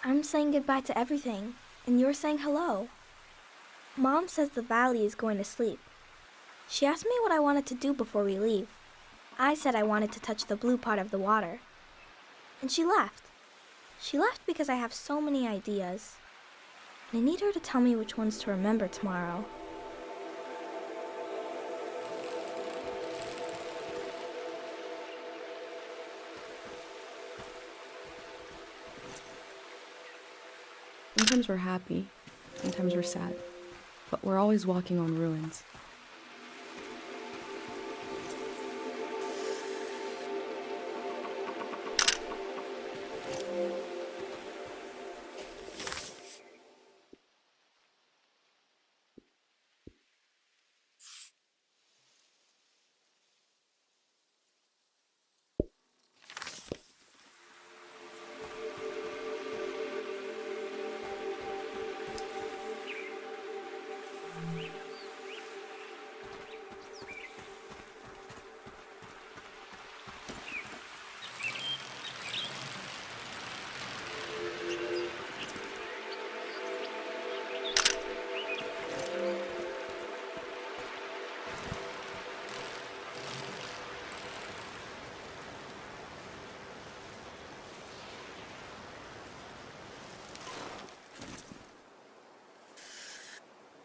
I'm saying goodbye to everything, and you're saying hello. Mom says the valley is going to sleep. She asked me what I wanted to do before we leave. I said I wanted to touch the blue part of the water. And she laughed. She laughed because I have so many ideas. And I need her to tell me which ones to remember tomorrow. Sometimes we're happy, sometimes we're sad, but we're always walking on ruins.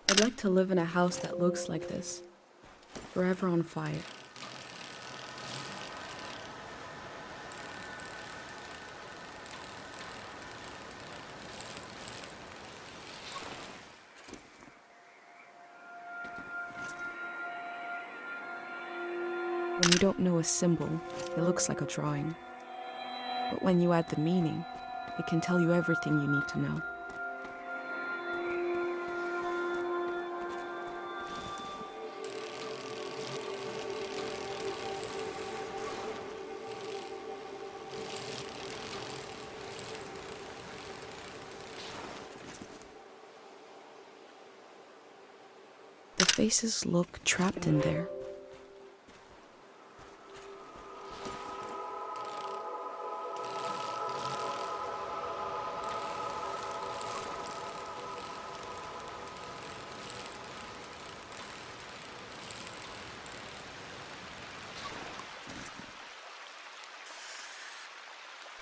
I'd like to live in a house that looks like this, forever on fire. When you don't know a symbol, it looks like a drawing. But when you add the meaning, it can tell you everything you need to know. The faces look trapped in there.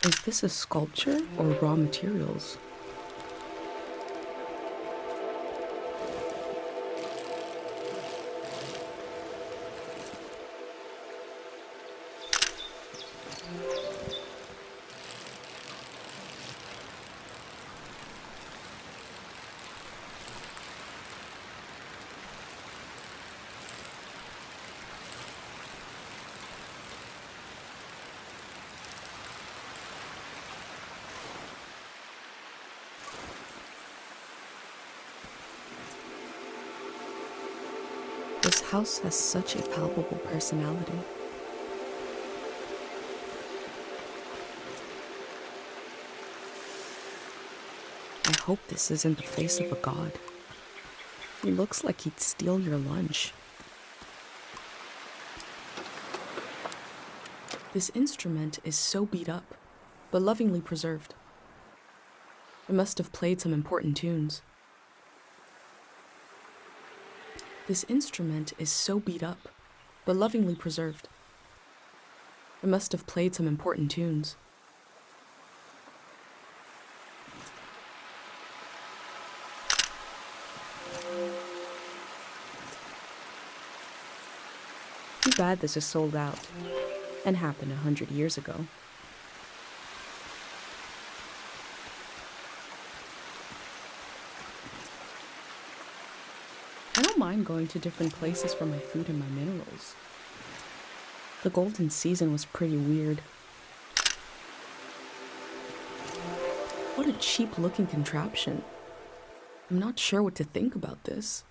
Is this a sculpture or raw materials? This house has such a palpable personality. I hope this isn't the face of a god. He looks like he'd steal your lunch. This instrument is so beat up, but lovingly preserved. It must have played some important tunes. This instrument is so beat up, but lovingly preserved. It must have played some important tunes. Too bad this is sold out, and happened 100 years ago. I don't mind going to different places for my food and my minerals. The golden season was pretty weird. What a cheap-looking contraption. I'm not sure what to think about this.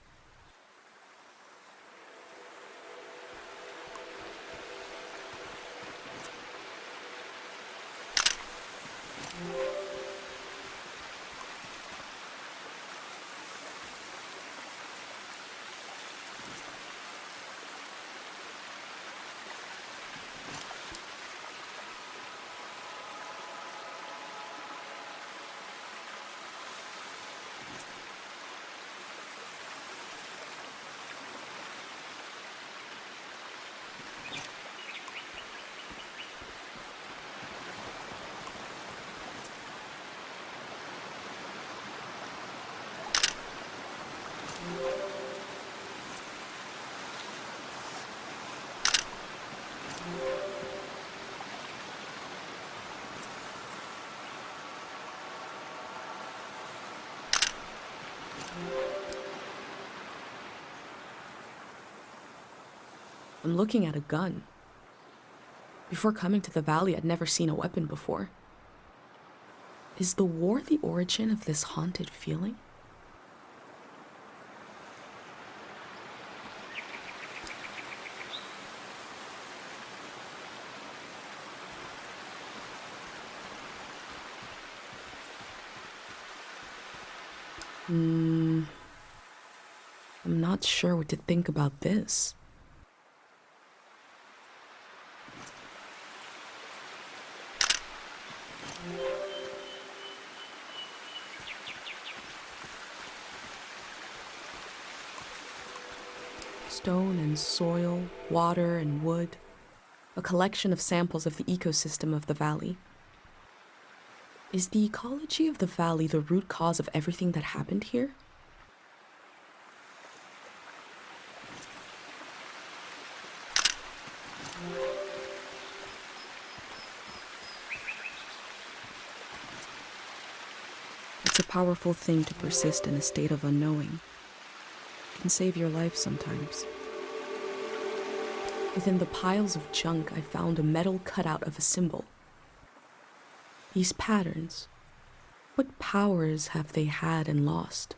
I'm looking at a gun. Before coming to the valley, I'd never seen a weapon before. Is the war the origin of this haunted feeling? I'm not sure what to think about this. Stone and soil, water and wood, a collection of samples of the ecosystem of the valley. Is the ecology of the valley the root cause of everything that happened here? It's a powerful thing to persist in a state of unknowing. It can save your life sometimes. Within the piles of junk, I found a metal cutout of a symbol. These patterns, what powers have they had and lost?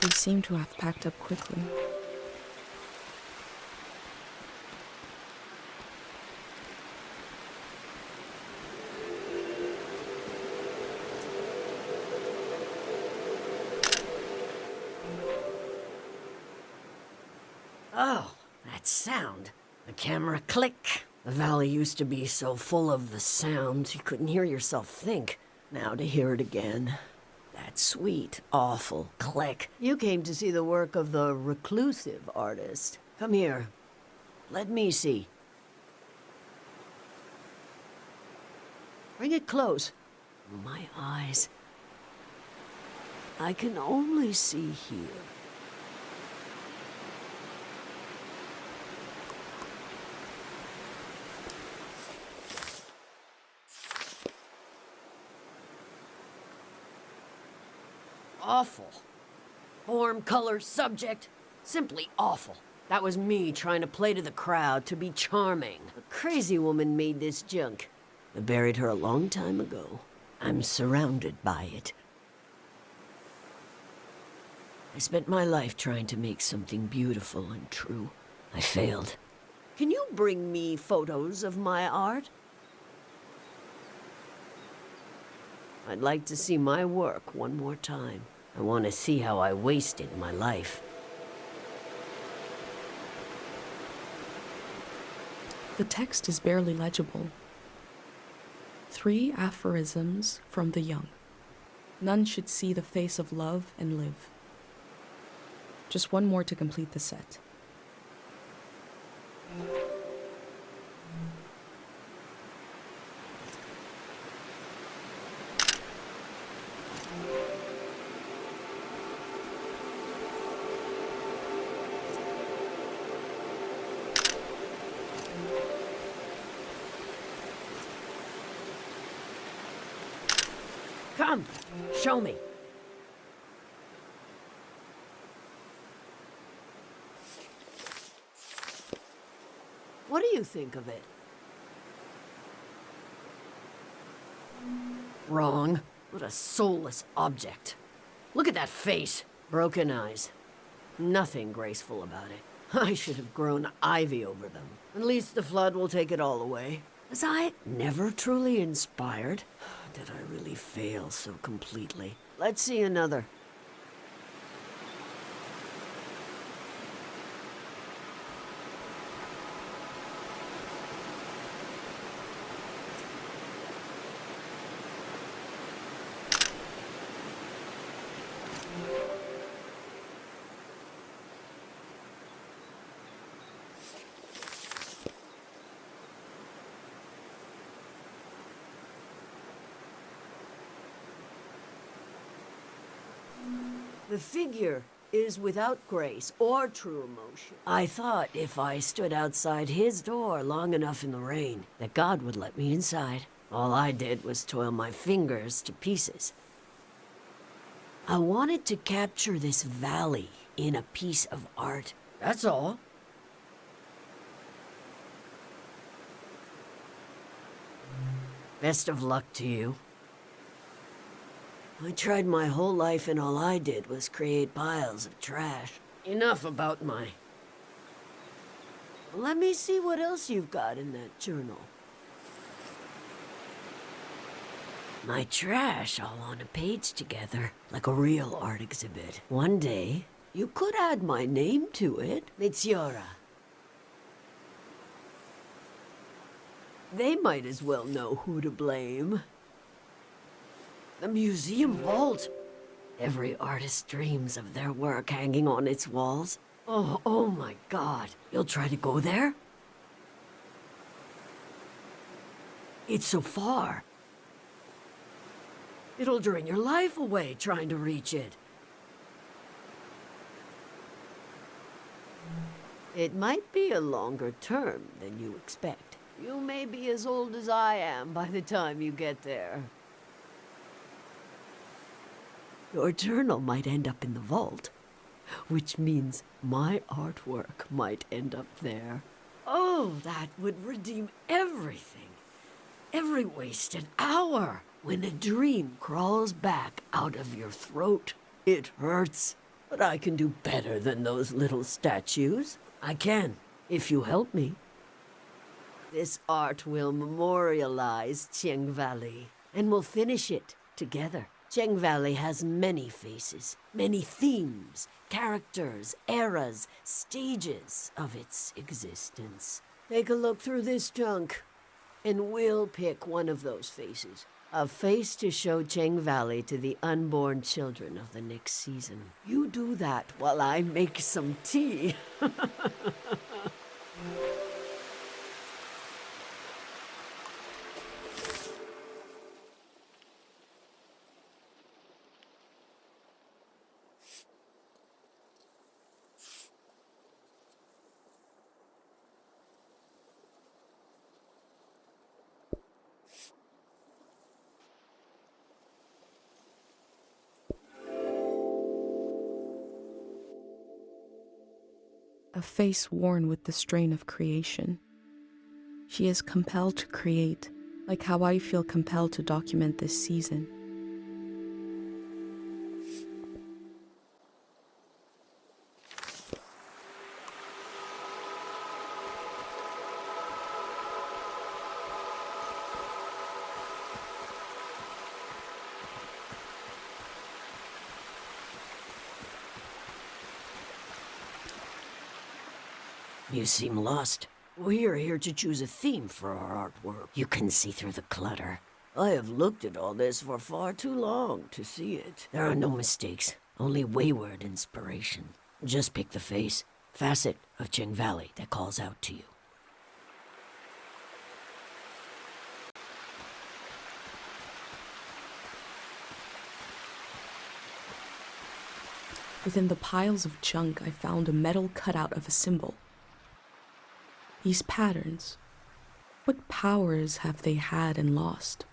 They seem to have packed up quickly. Oh, that sound. The camera click. The valley used to be so full of the sounds you couldn't hear yourself think. Now to hear it again. That sweet, awful click. You came to see the work of the reclusive artist. Come here. Let me see. Bring it close. My eyes. I can only see here. Awful. Form, color, subject. Simply awful. That was me trying to play to the crowd, to be charming. A crazy woman made this junk. I buried her a long time ago. I'm surrounded by it. I spent my life trying to make something beautiful and true. I failed. Can you bring me photos of my art? I'd like to see my work one more time. I want to see how I wasted my life. The text is barely legible. 3 aphorisms from the young. None should see the face of love and live. Just one more to complete the set. Come, show me. What do you think of it? Wrong. What a soulless object. Look at that face. Broken eyes. Nothing graceful about it. I should have grown ivy over them. At least the flood will take it all away. Was I never truly inspired? Did I really fail so completely? Let's see another. The figure is without grace or true emotion. I thought if I stood outside his door long enough in the rain, that God would let me inside. All I did was toil my fingers to pieces. I wanted to capture this valley in a piece of art. That's all. Best of luck to you. I tried my whole life and all I did was create piles of trash. Enough about my... Let me see what else you've got in that journal. My trash all on a page together, like a real art exhibit. One day, you could add my name to it. Matyora. They might as well know who to blame. The museum vault. Every artist dreams of their work hanging on its walls. Oh my God. You'll try to go there? It's so far. It'll drain your life away trying to reach it. It might be a longer term than you expect. You may be as old as I am by the time you get there. Your journal might end up in the vault, which means my artwork might end up there. Oh, that would redeem everything. Every wasted hour. When a dream crawls back out of your throat, it hurts. But I can do better than those little statues. I can, if you help me. This art will memorialize Cheng Valley, and we'll finish it together. Cheng Valley has many faces, many themes, characters, eras, stages of its existence. Take a look through this junk, and we'll pick one of those faces. A face to show Cheng Valley to the unborn children of the next season. You do that while I make some tea. A face worn with the strain of creation. She is compelled to create, like how I feel compelled to document this season. You seem lost. We are here to choose a theme for our artwork. You can see through the clutter. I have looked at all this for far too long to see it. There are no mistakes, only wayward inspiration. Just pick the face, facet of Cheng Valley that calls out to you. Within the piles of junk, I found a metal cutout of a symbol. These patterns, what powers have they had and lost?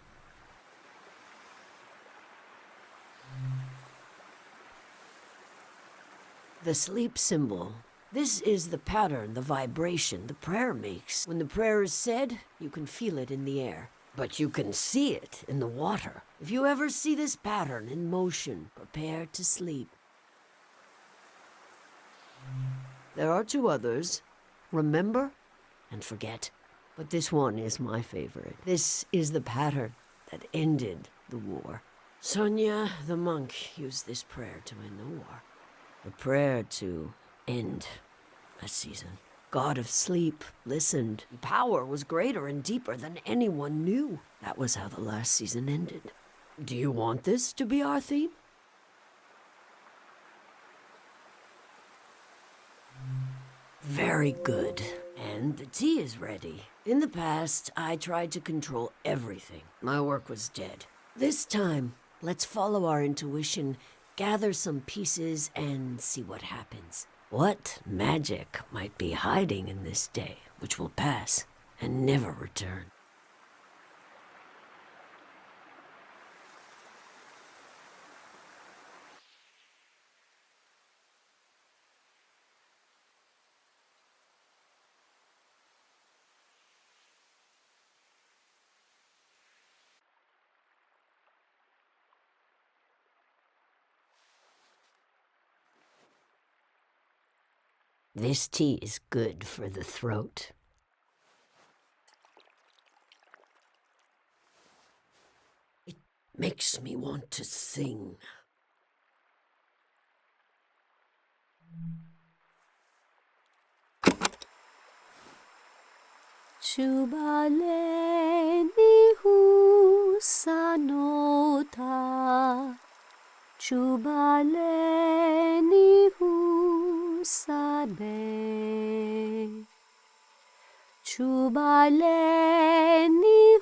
The sleep symbol. This is the pattern, the vibration the prayer makes. When the prayer is said, you can feel it in the air. But you can see it in the water. If you ever see this pattern in motion, prepare to sleep. There are two others. Remember and forget. But this one is my favorite. This is the pattern that ended the war. Sonia, the monk, used this prayer to end the war. The prayer to end a season. God of sleep listened. Power was greater and deeper than anyone knew. That was how the last season ended. Do you want this to be our theme? Very good. And the tea is ready. In the past, I tried to control everything. My work was dead. This time, let's follow our intuition Gather some pieces and see what happens. What magic might be hiding in this day, which will pass and never return? This tea is good for the throat. It makes me want to sing. Chubaleni husanota, Chubaleni husade, Chubaleni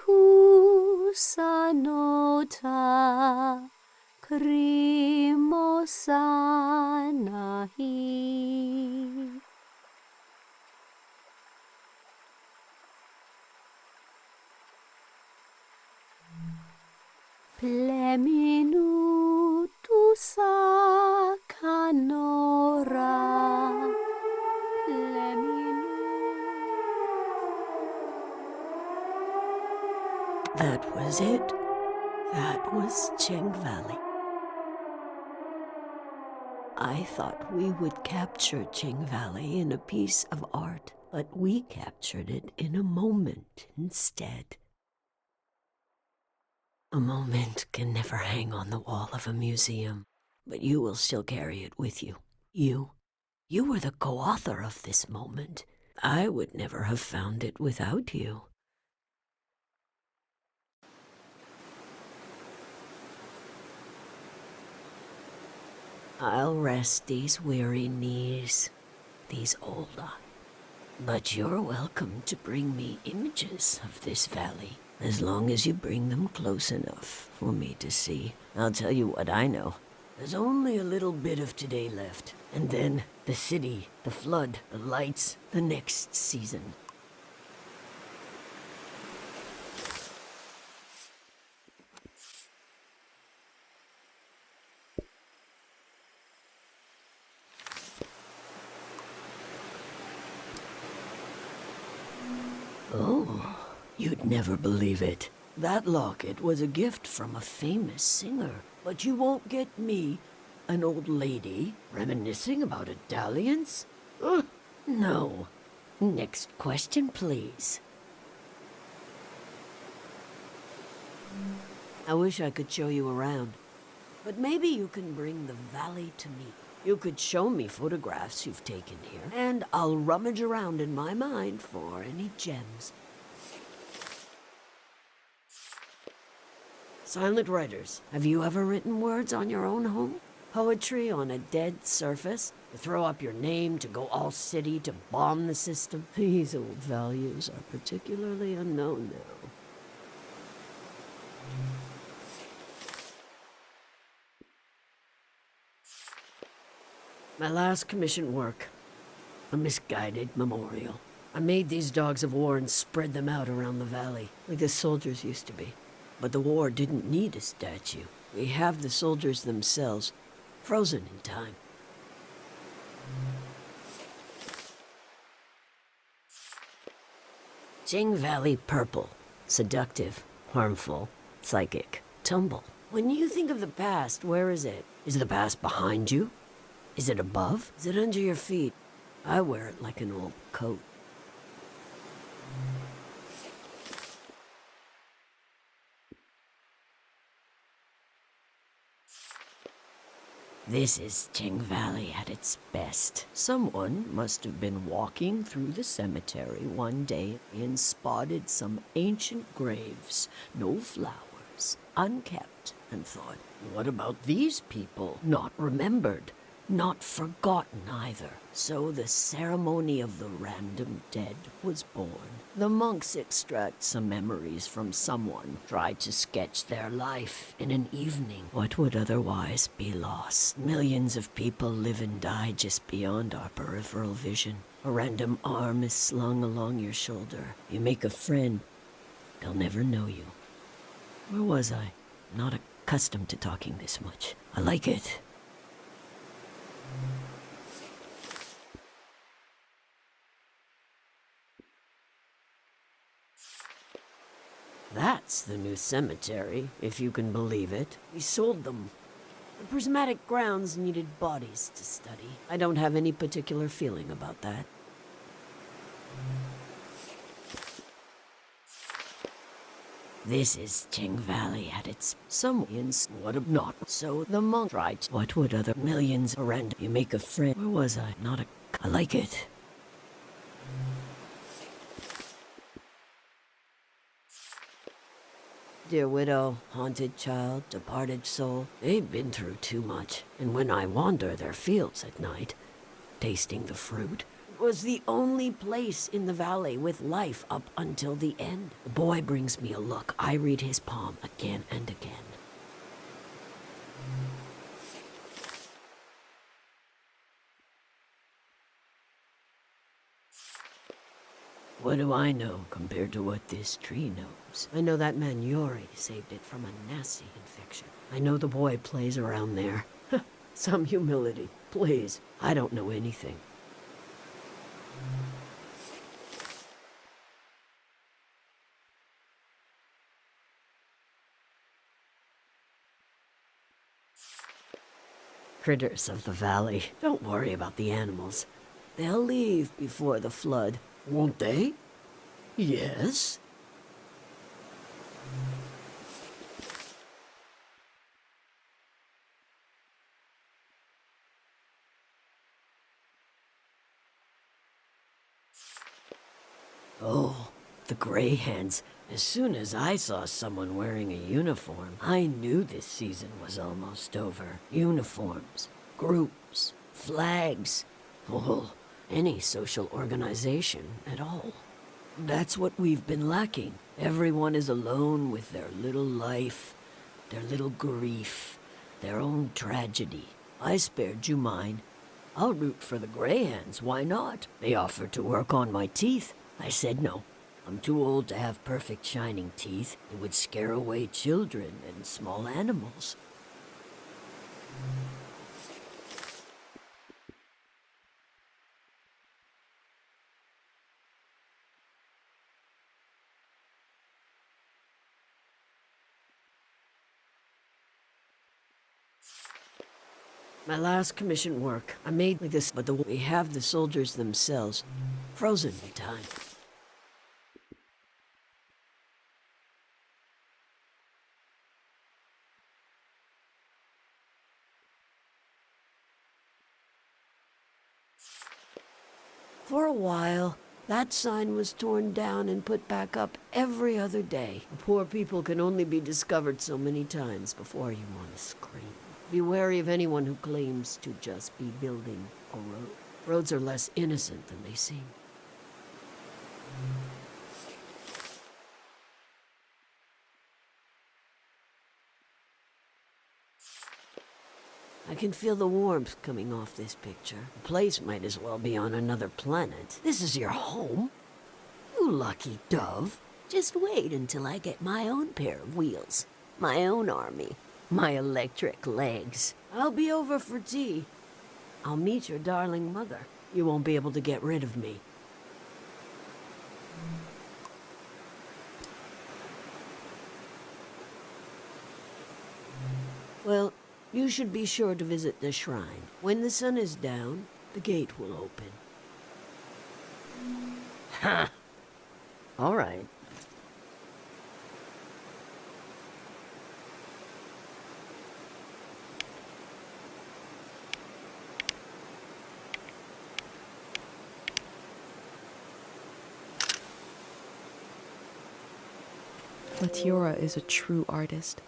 husanota, Krimosanahi. Pleminutu sa canora, That was it. That was Cheng Valley. I thought we would capture Cheng Valley in a piece of art, but we captured it in a moment instead. A moment can never hang on the wall of a museum, but you will still carry it with you. You were the co-author of this moment. I would never have found it without you. I'll rest these weary knees, these old eyes. But you're welcome to bring me images of this valley, as long as you bring them close enough for me to see. I'll tell you what I know. There's only a little bit of today left, and then the city, the flood, the lights, the next season. Oh, you'd never believe it. That locket was a gift from a famous singer. But you won't get me, an old lady, reminiscing about a dalliance? No. Next question, please. I wish I could show you around. But maybe you can bring the valley to me. You could show me photographs you've taken here, and I'll rummage around in my mind for any gems. Silent writers, have you ever written words on your own home? Poetry on a dead surface? To throw up your name, to go all city, to bomb the system? These old values are particularly unknown now. My last commissioned work, a misguided memorial. I made these dogs of war and spread them out around the valley, like the soldiers used to be. But the war didn't need a statue. We have the soldiers themselves, frozen in time. Cheng Valley purple, seductive, harmful, psychic, tumble. When you think of the past, where is it? Is the past behind you? Is it above? Is it under your feet? I wear it like an old coat. This is Cheng Valley at its best. Someone must have been walking through the cemetery one day and spotted some ancient graves, no flowers, unkept, and thought, what about these people, not remembered? not forgotten either. So the ceremony of the random dead was born. The monks extract some memories from someone, try to sketch their life in an evening, what would otherwise be lost. Millions of people live and die just beyond our peripheral vision. A random arm is slung along your shoulder. You make a friend, they'll never know you. Where was I? Not accustomed to talking this much. I like it. That's the new cemetery, if you can believe it. We sold them. The prismatic grounds needed bodies to study. I don't have any particular feeling about that. This is Ting Valley at its somewhere what a not. So the monk tried. What would other millions around you make a friend? Where was I? Not a. I like it. Dear widow, haunted child, departed soul, they've been through too much. And when I wander their fields at night, tasting the fruit, it was the only place in the valley with life up until the end. The boy brings me a look. I read his palm again and again. What do I know compared to what this tree knows? I know that Matyora saved it from a nasty infection. I know the boy plays around there. Some humility, please. I don't know anything. Critters of the valley, don't worry about the animals. They'll leave before the flood. Won't they? Yes. Oh, the gray hands. As soon as I saw someone wearing a uniform, I knew this season was almost over. Uniforms, groups, flags. Oh, any social organization at all. That's what we've been lacking. Everyone is alone with their little life, their little grief, their own tragedy. I spared you mine. I'll root for the Greyhands, why not? They offered to work on my teeth. I said no. I'm too old to have perfect shining teeth. It would scare away children and small animals. My last commission work, I made like this, but we have the soldiers themselves frozen in time. For a while, that sign was torn down and put back up every other day. Poor people can only be discovered so many times before you want to scream. Be wary of anyone who claims to just be building a road. Roads are less innocent than they seem. I can feel the warmth coming off this picture. The place might as well be on another planet. This is your home? You lucky dove. Just wait until I get my own pair of wheels. My own army. My electric legs. I'll be over for tea. I'll meet your darling mother. You won't be able to get rid of me. Well, you should be sure to visit the shrine. When the sun is down, the gate will open. Ha! All right. Matyora is a true artist.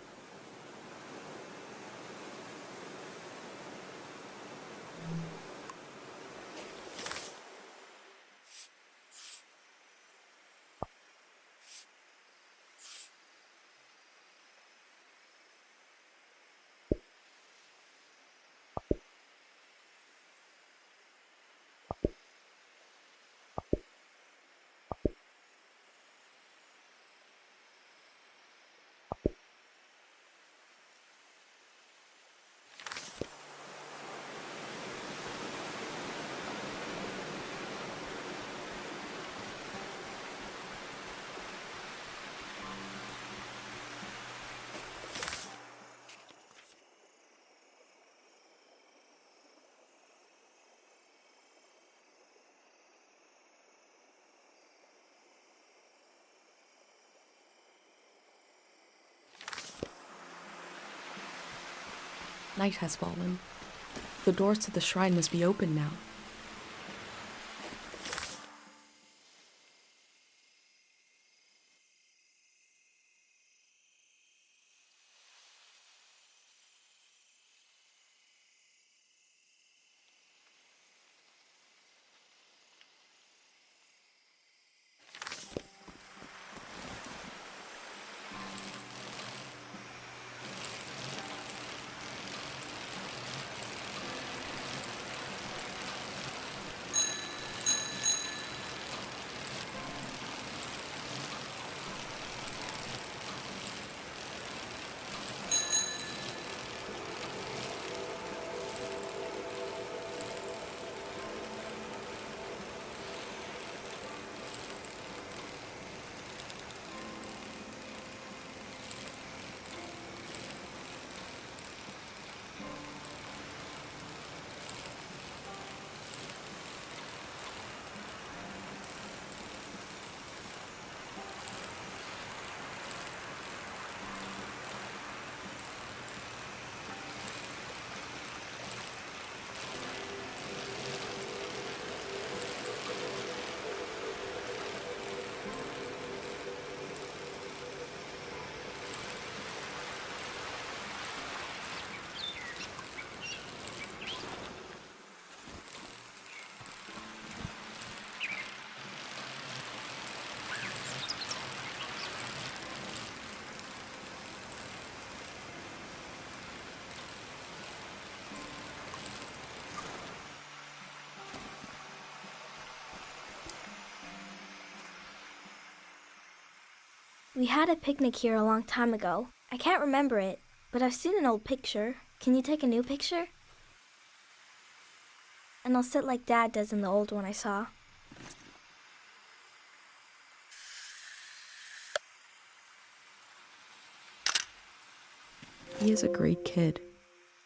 Night has fallen. The doors to the shrine must be open now. We had a picnic here a long time ago. I can't remember it, but I've seen an old picture. Can you take a new picture? And I'll sit like Dad does in the old one I saw. He is a great kid.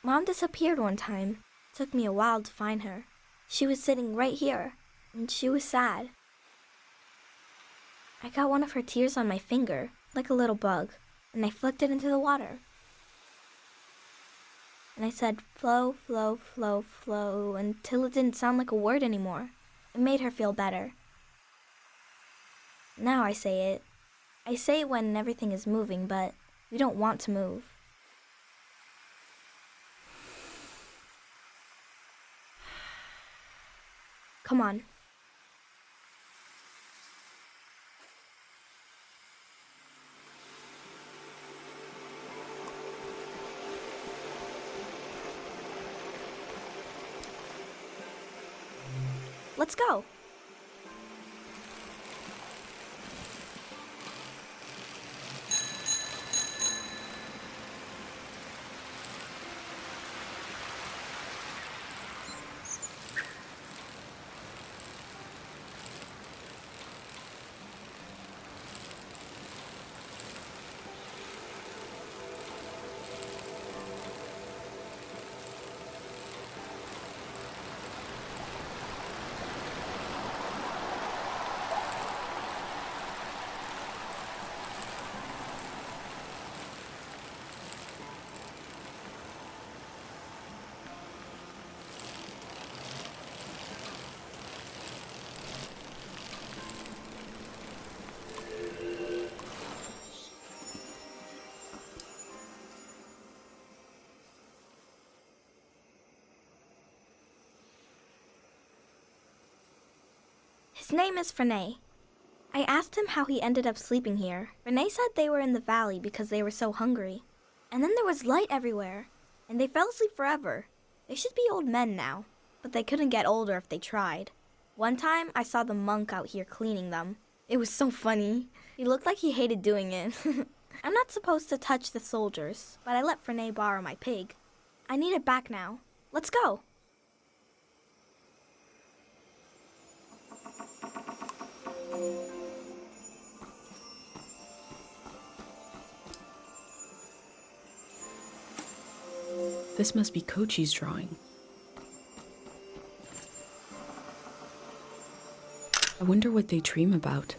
Mom disappeared one time. Took me a while to find her. She was sitting right here, and she was sad. I got one of her tears on my finger, like a little bug, and I flicked it into the water. And I said, flow, flow, flow, flow, until it didn't sound like a word anymore. It made her feel better. Now I say it. I say it when everything is moving, but we don't want to move. Come on. Let's go. His name is Renee. I asked him how he ended up sleeping here. Renee said they were in the valley because they were so hungry. And then there was light everywhere, and they fell asleep forever. They should be old men now, but they couldn't get older if they tried. One time, I saw the monk out here cleaning them. It was so funny. He looked like he hated doing it. I'm not supposed to touch the soldiers, but I let Renee borrow my pig. I need it back now. Let's go. This must be Kochi's drawing. I wonder what they dream about.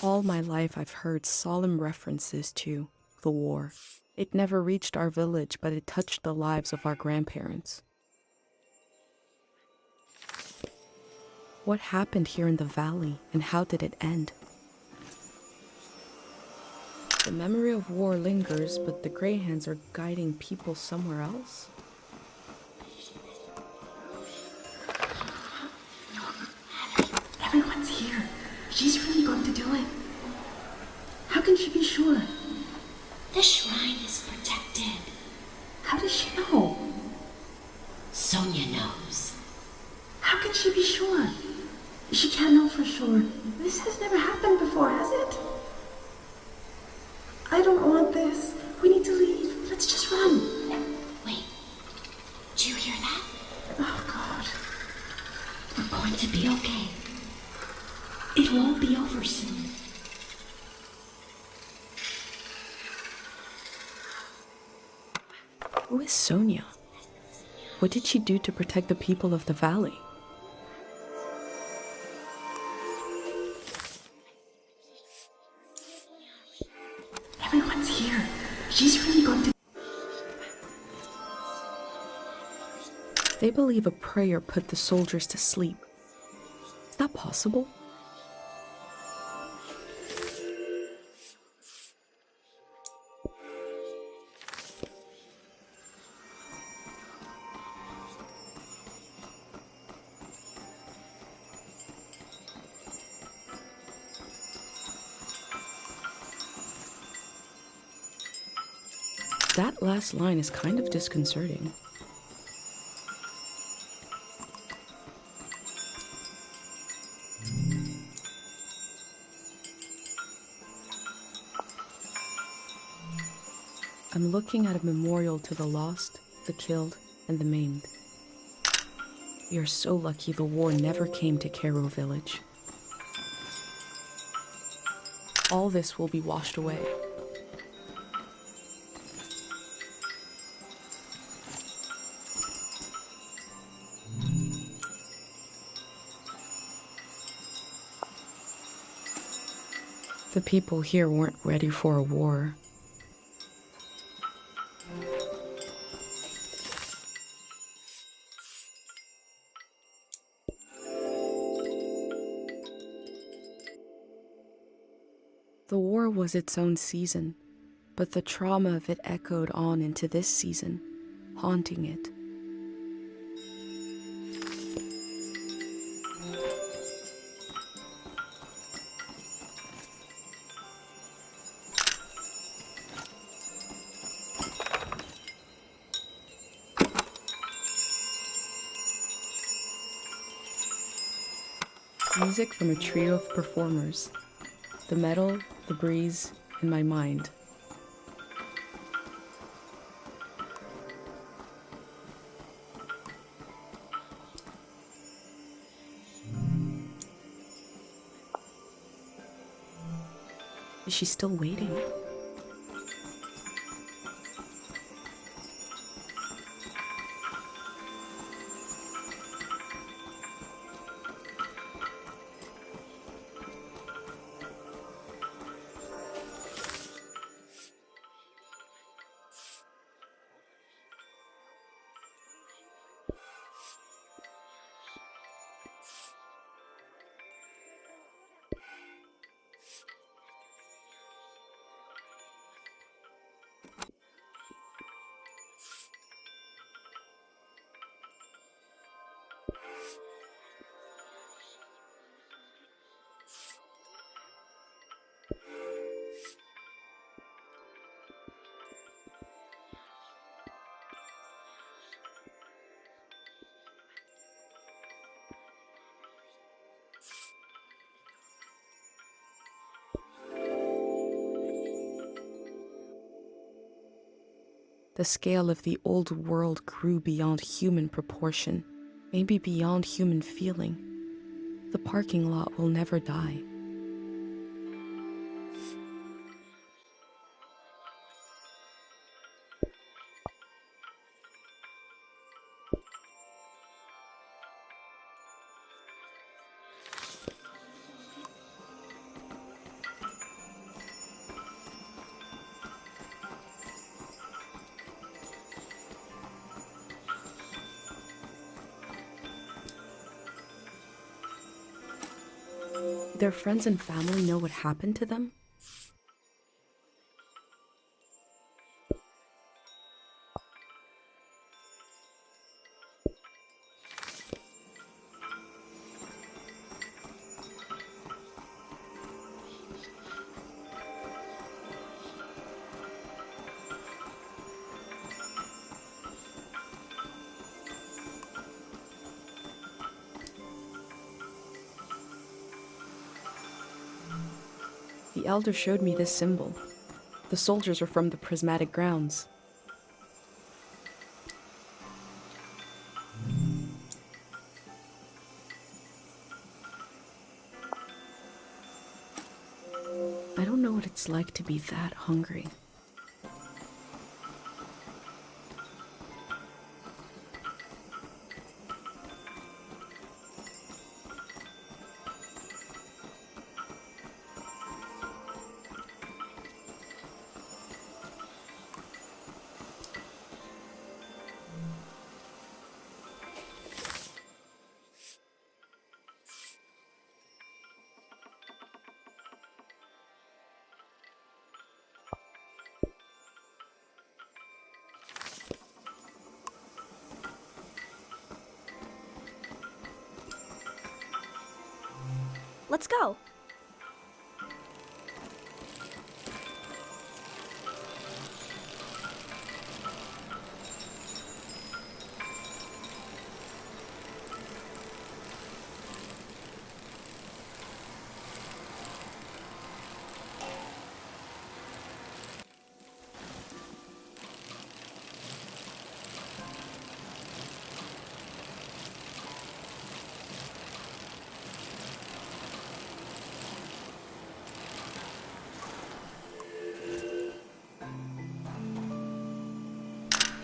All my life I've heard solemn references to the war. It never reached our village, but it touched the lives of our grandparents. What happened here in the valley, and how did it end? The memory of war lingers, but the Grey Hands are guiding people somewhere else. Everyone's here. She's really going to do it. How can she be sure? The shrine is protected. How does she know? Sonia knows. How can she be sure? She can't know for sure. This has never happened before, has it? I don't want this. We need to leave. Let's just run. Wait. Do you hear that? Oh, God. We're going to be okay. It won't be over soon. Who is Sonia? What did she do to protect the people of the valley? Everyone's here. She's really going to... They believe a prayer put the soldiers to sleep. Is that possible? That last line is kind of disconcerting. I'm looking at a memorial to the lost, the killed, and the maimed. We are so lucky the war never came to Cairo village. All this will be washed away. The people here weren't ready for a war. The war was its own season, but the trauma of it echoed on into this season, haunting it. Music from a trio of performers. The metal, the breeze, and my mind. Is she still waiting? The scale of the old world grew beyond human proportion, maybe beyond human feeling. The parking lot will never die. Do their friends and family know what happened to them? The elder showed me this symbol. The soldiers are from the prismatic grounds. I don't know what it's like to be that hungry. Let's go.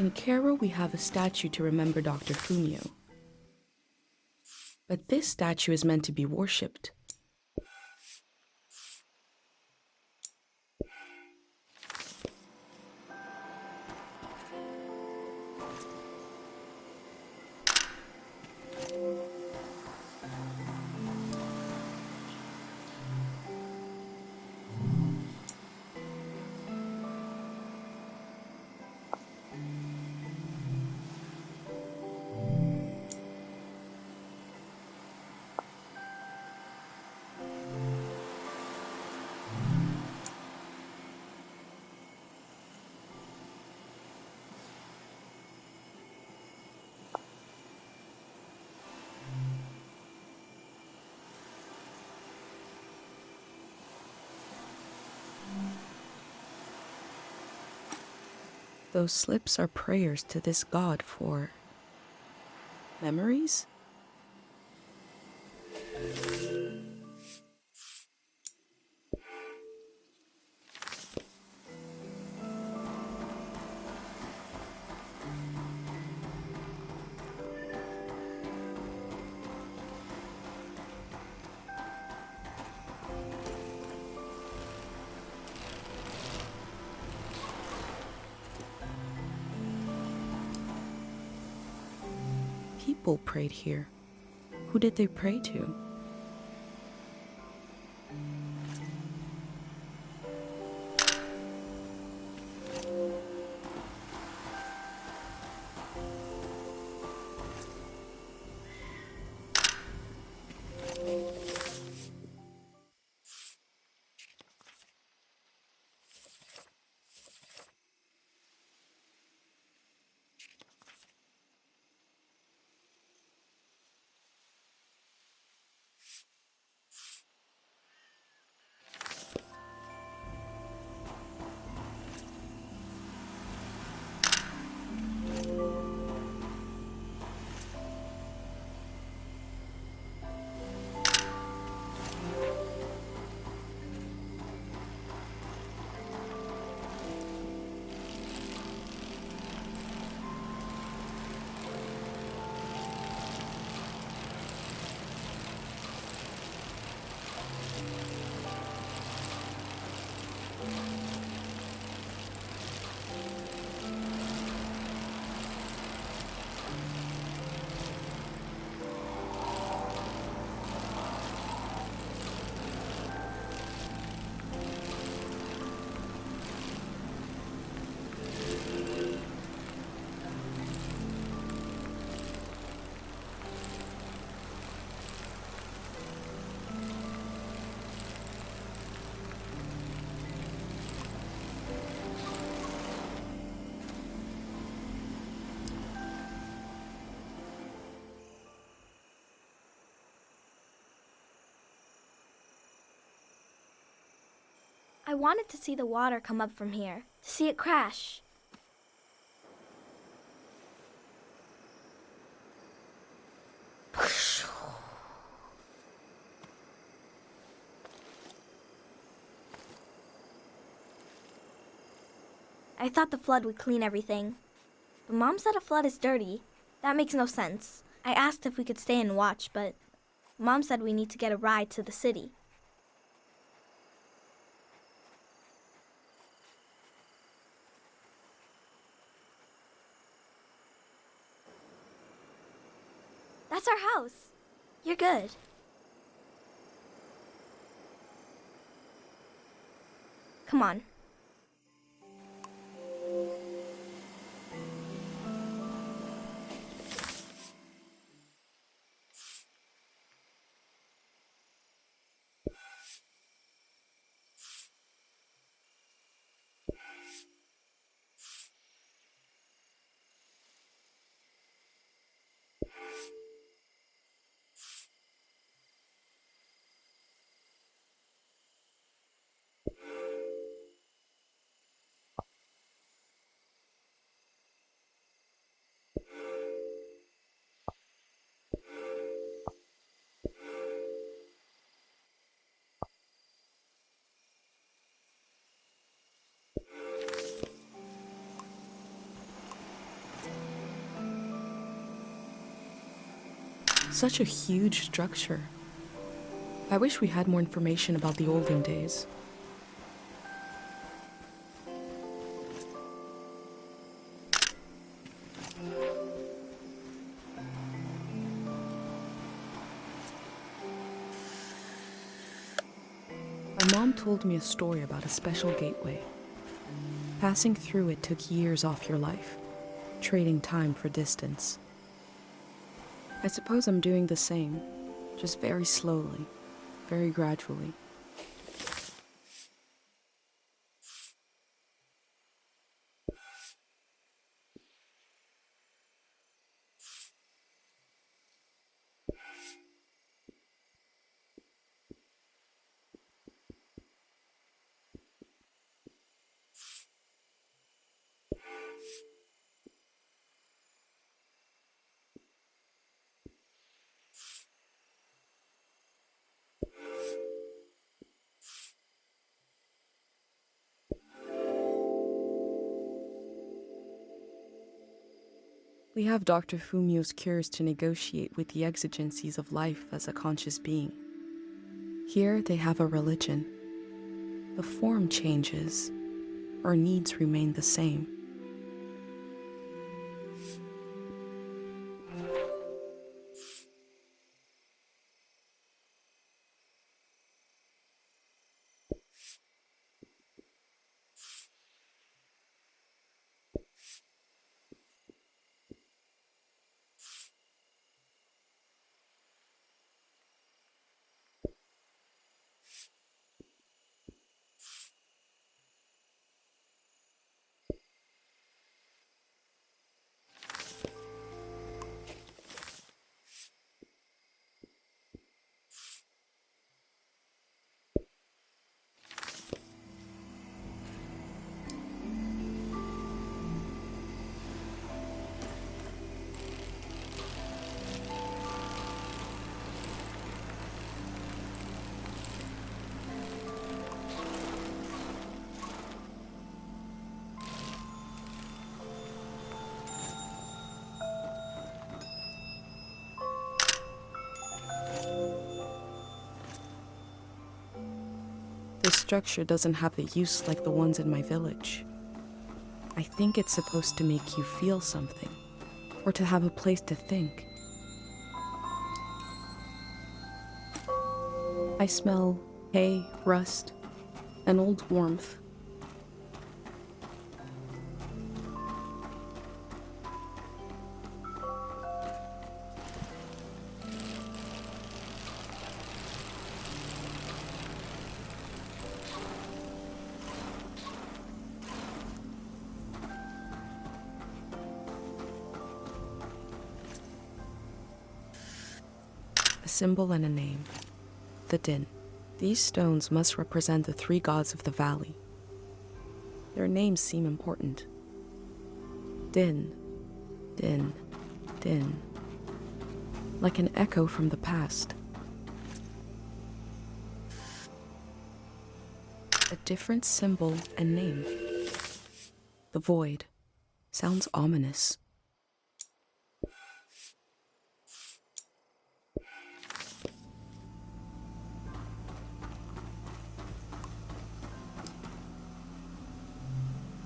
In Cairo, we have a statue to remember Dr. Fumio. But this statue is meant to be worshipped. Those slips are prayers to this god for memories? People prayed here. Who did they pray to? I wanted to see the water come up from here, to see it crash. I thought the flood would clean everything. But Mom said a flood is dirty. That makes no sense. I asked if we could stay and watch, but Mom said we need to get a ride to the city. That's our house. You're good. Come on. Such a huge structure. I wish we had more information about the olden days. My mom told me a story about a special gateway. Passing through it took years off your life, trading time for distance. I suppose I'm doing the same, just very slowly, very gradually. We have Dr. Fumio's cures to negotiate with the exigencies of life as a conscious being. Here they have a religion. The form changes, our needs remain the same. This structure doesn't have a use like the ones in my village. I think it's supposed to make you feel something, or to have a place to think. I smell hay, rust, and old warmth. A symbol and a name. The Din. These stones must represent the three gods of the valley. Their names seem important. Din, Din, Din. Like an echo from the past. A different symbol and name. The void. Sounds ominous.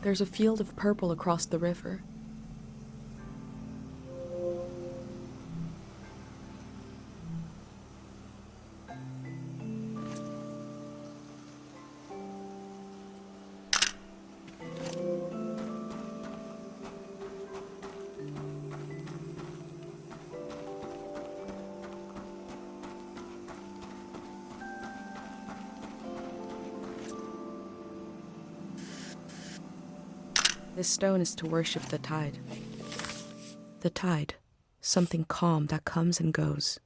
There's a field of purple across the river. This stone is to worship the tide. The tide, something calm that comes and goes.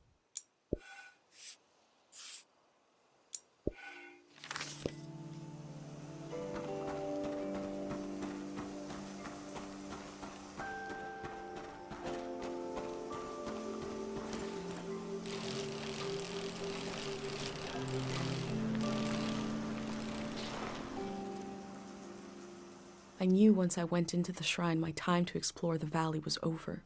I knew once I went into the shrine my time to explore the valley was over.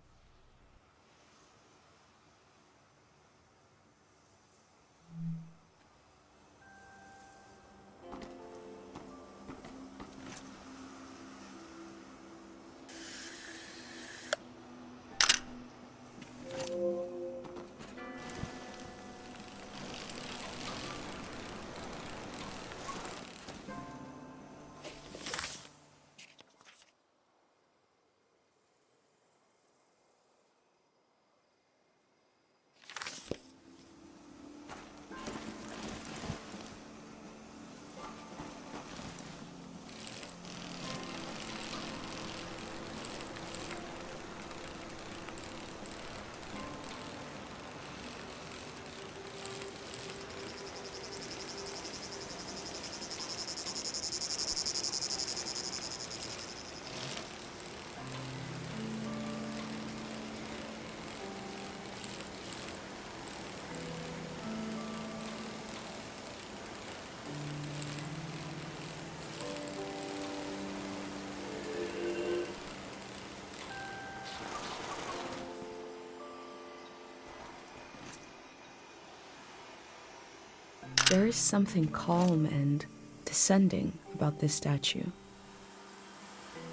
There is something calm and descending about this statue.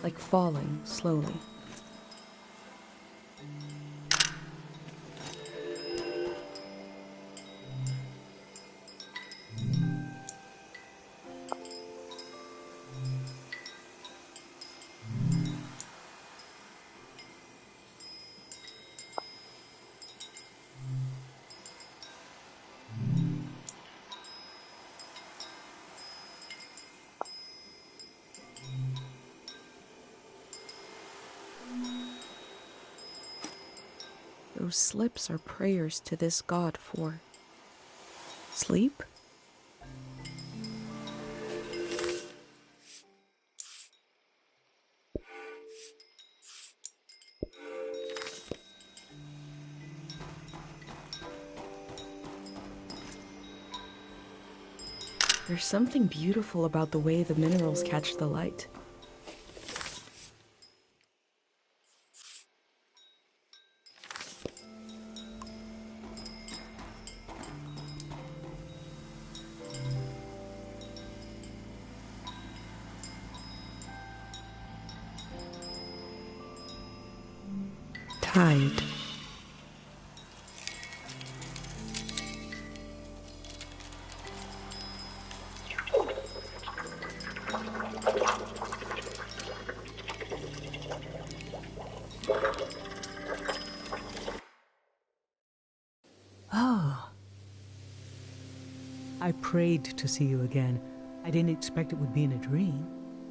Like falling slowly. Those slips are prayers to this god for sleep? There's something beautiful about the way the minerals catch the light. Tide. Oh. I prayed to see you again. I didn't expect it would be in a dream.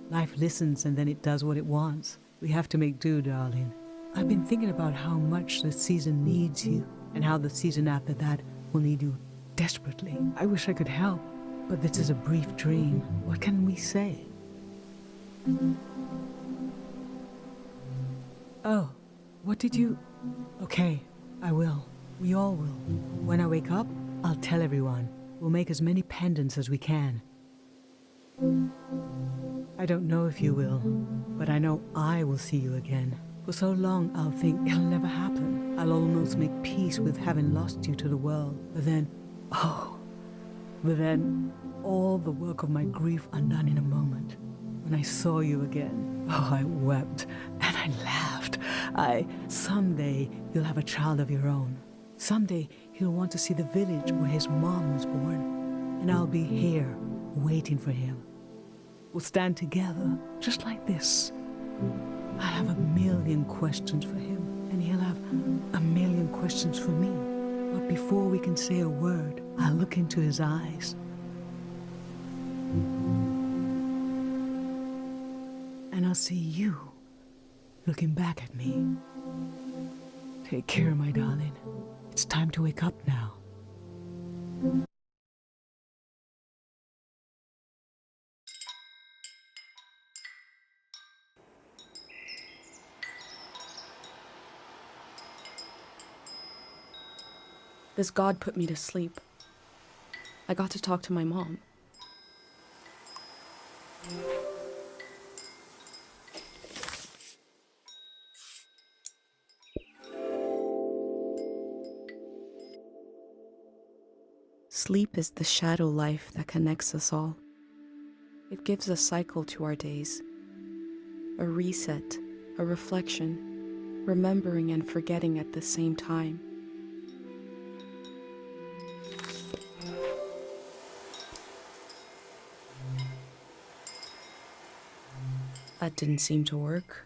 Life listens and then it does what it wants. We have to make do, darling. I've been thinking about how much the season needs you, and how the season after that will need you desperately. I wish I could help. But this is a brief dream. What can we say? Oh, what did you... Okay, I will. We all will. When I wake up, I'll tell everyone. We'll make as many pendants as we can. I don't know if you will, but I know I will see you again. For so long, I'll think it'll never happen. I'll almost make peace with having lost you to the world. But then, all the work of my grief undone in a moment. When I saw you again, I wept and I laughed. Someday you'll have a child of your own. Someday he'll want to see the village where his mom was born. And I'll be here, waiting for him. We'll stand together, just like this. I'll have a million questions for him, and he'll have a million questions for me. But before we can say a word, I'll look into his eyes. And I'll see you looking back at me. Take care, my darling. It's time to wake up now. This god put me to sleep. I got to talk to my mom. Sleep is the shadow life that connects us all. It gives a cycle to our days, a reset, a reflection, remembering and forgetting at the same time. That didn't seem to work.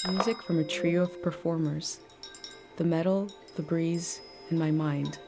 Music from a trio of performers. The metal, the breeze, and my mind.